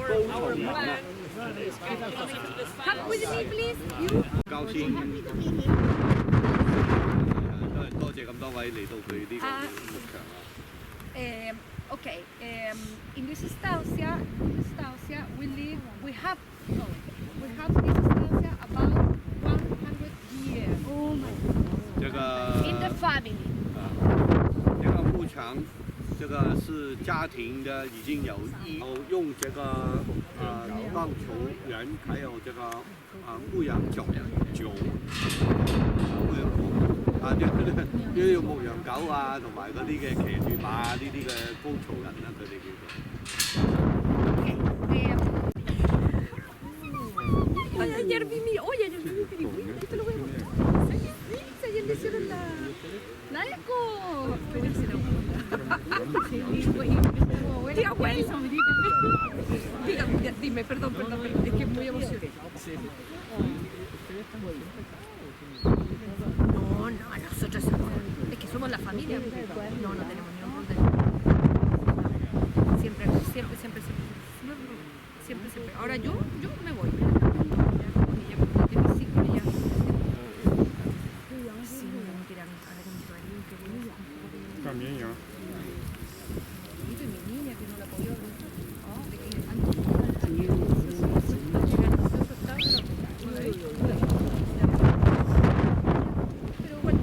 our plan. Come with me, please. You. 交先。多謝咁多位嚟到佢呢個牧場啊。Okay. In this estancia, we have this estancia about 100 years. Oh my God. 这个 In the family. 这个牧场，这个是家庭的，已经有用这个棒球人，还有这个牧羊狗，呢啲牧羊狗啊，同埋嗰啲嘅騎住馬呢啲嘅高曹人啦，佢哋叫做。Ayer vi mi pingüino, ahí te lo voy a mostrar. Ayer le hicieron la eco. Tía abuela. Dime, perdón, es que es muy emocionante. No, nosotros somos, es que somos la familia. No tenemos ni un rol de... Siempre. Ahora yo me voy. También yo. Y mi niña que no la podía ver. Pero bueno,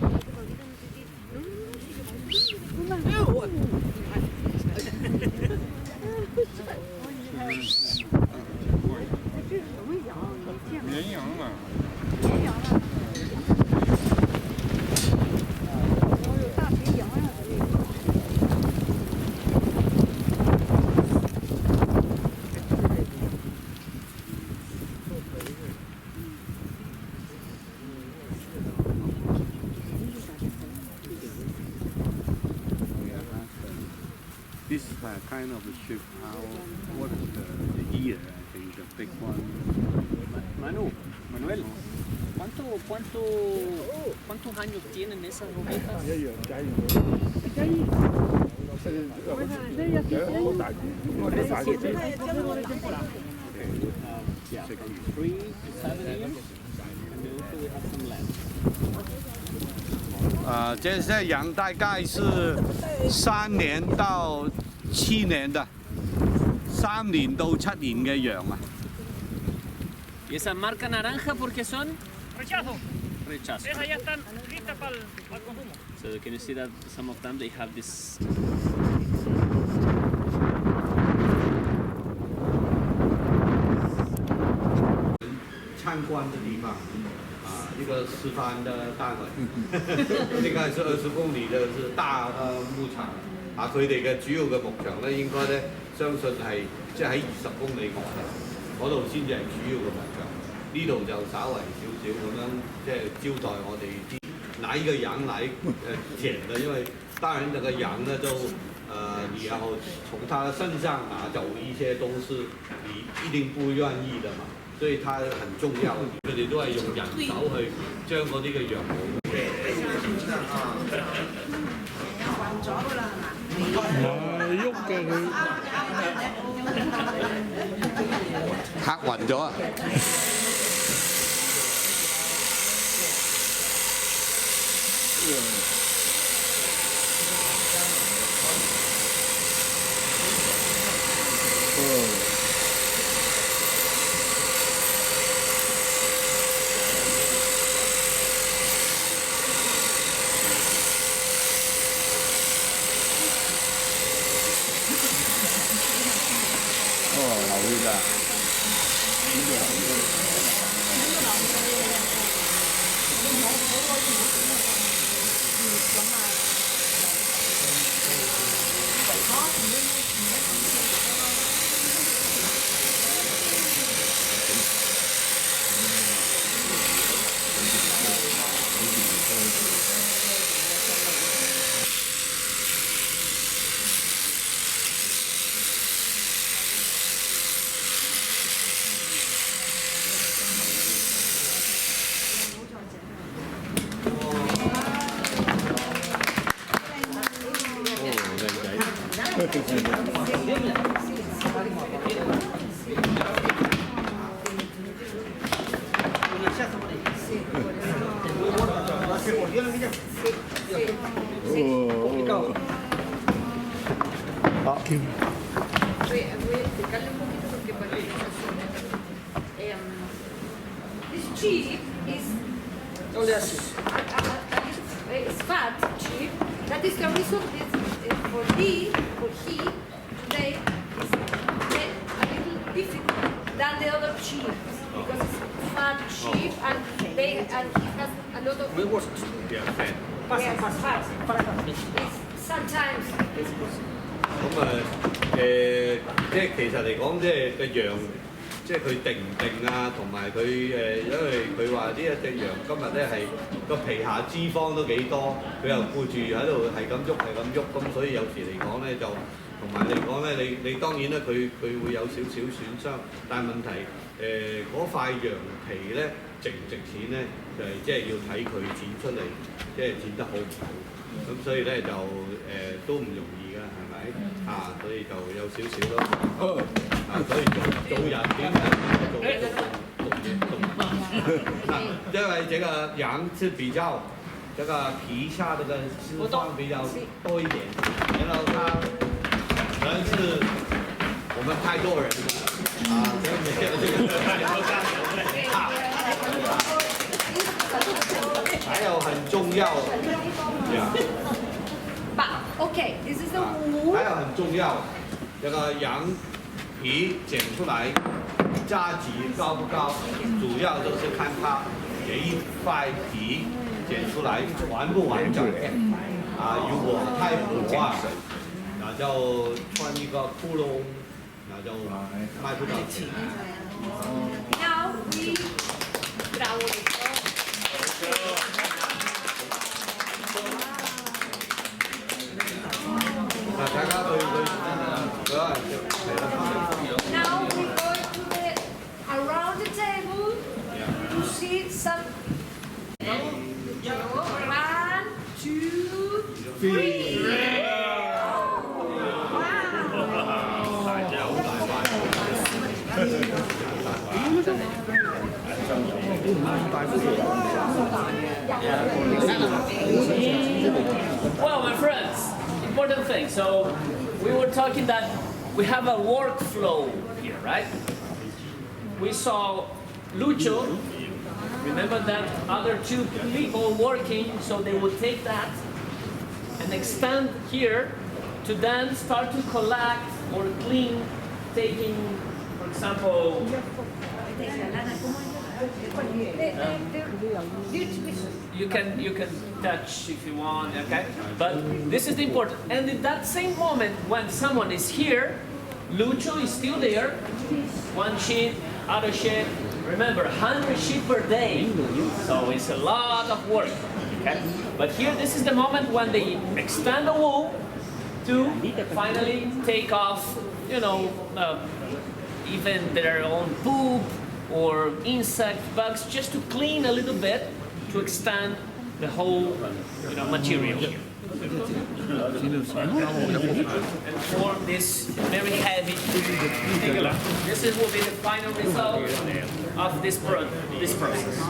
绵羊嘛。This kind of sheep, what is the year? I think the big one. Manuel, ¿cuántos años tienen esas ovejas? Yeah, from 3 to 7 years, and then also we have some lambs. 这些羊大概是3年到7年的，3年到7年嘅羊啊。¿Y esa marca naranja por qué son? Rechazo. Rechazo. Esas ya están listas para el consumo. So can you see that some of them they have this? 参观的地方一个示范的單位，呢個係20公里嘅是大牧場佢哋嘅主要嘅牧場咧，應該咧相信係即係喺20公里外嗰度先至係主要嘅牧場，呢度就稍微少少咁樣即係招待我哋啲拿一個羊來剪的，因為當然這個羊呢就你要從它身上拿走一些東西，你一定不願意的嘛。所以它很重要，佢哋都係用人手去將嗰啲嘅羊毛。暈咗㗎啦，係嘛？唔係喐㗎佢。嚇暈咗啊！流血啊！ sheep is it's fat sheep. That is the reason for he today is a little different than the other sheep because it's fat sheep and he has a lot of yes, fat. It's sometimes it's possible. 咁啊即係其實嚟講，即係個羊，即係佢定唔定啊，同埋佢因為佢話呢一隻羊今日咧係個皮下脂肪都幾多，佢又顧住喺度係咁喐，咁所以有時嚟講咧就同埋嚟講咧，你當然咧佢會有少少損傷，但係問題嗰塊羊皮咧值唔值錢咧，就係即係要睇佢剪出嚟，即係剪得好唔好，咁所以咧就都唔容易㗎，係咪？啊，所以就有少少咯。所以做人點解做因為這個羊是比較這個皮下這個脂肪比較多一點，然後它可能是我們太多人了啊，所以沒有這個還有很重要Okay, this is the wool. 還有很重要，這個羊皮剪出來價值高不高，主要就是看它這一塊皮剪出來完不完整。啊，如果太薄啊，那就穿一個窟窿，那就賣不到錢。Now we trowel it. Now we go to around the table to see some. 1, 2, 3. Well, my friends, important thing. So we were talking that we have a workflow here, right? We saw Lucho. Remember that other two people working, so they would take that and extend here to then start to collect or clean, taking, for example, you can touch if you want, okay? But this is the important. And in that same moment, when someone is here, Lucho is still there. One sheep, other sheep. Remember, 100 sheep per day, so it's a lot of work. Okay? But here, this is the moment when they extend the wool to finally take off, you know, even their own poop or insect bugs, just to clean a little bit to extend the whole, you know, material here. And form this very heavy. This will be the final result of this process.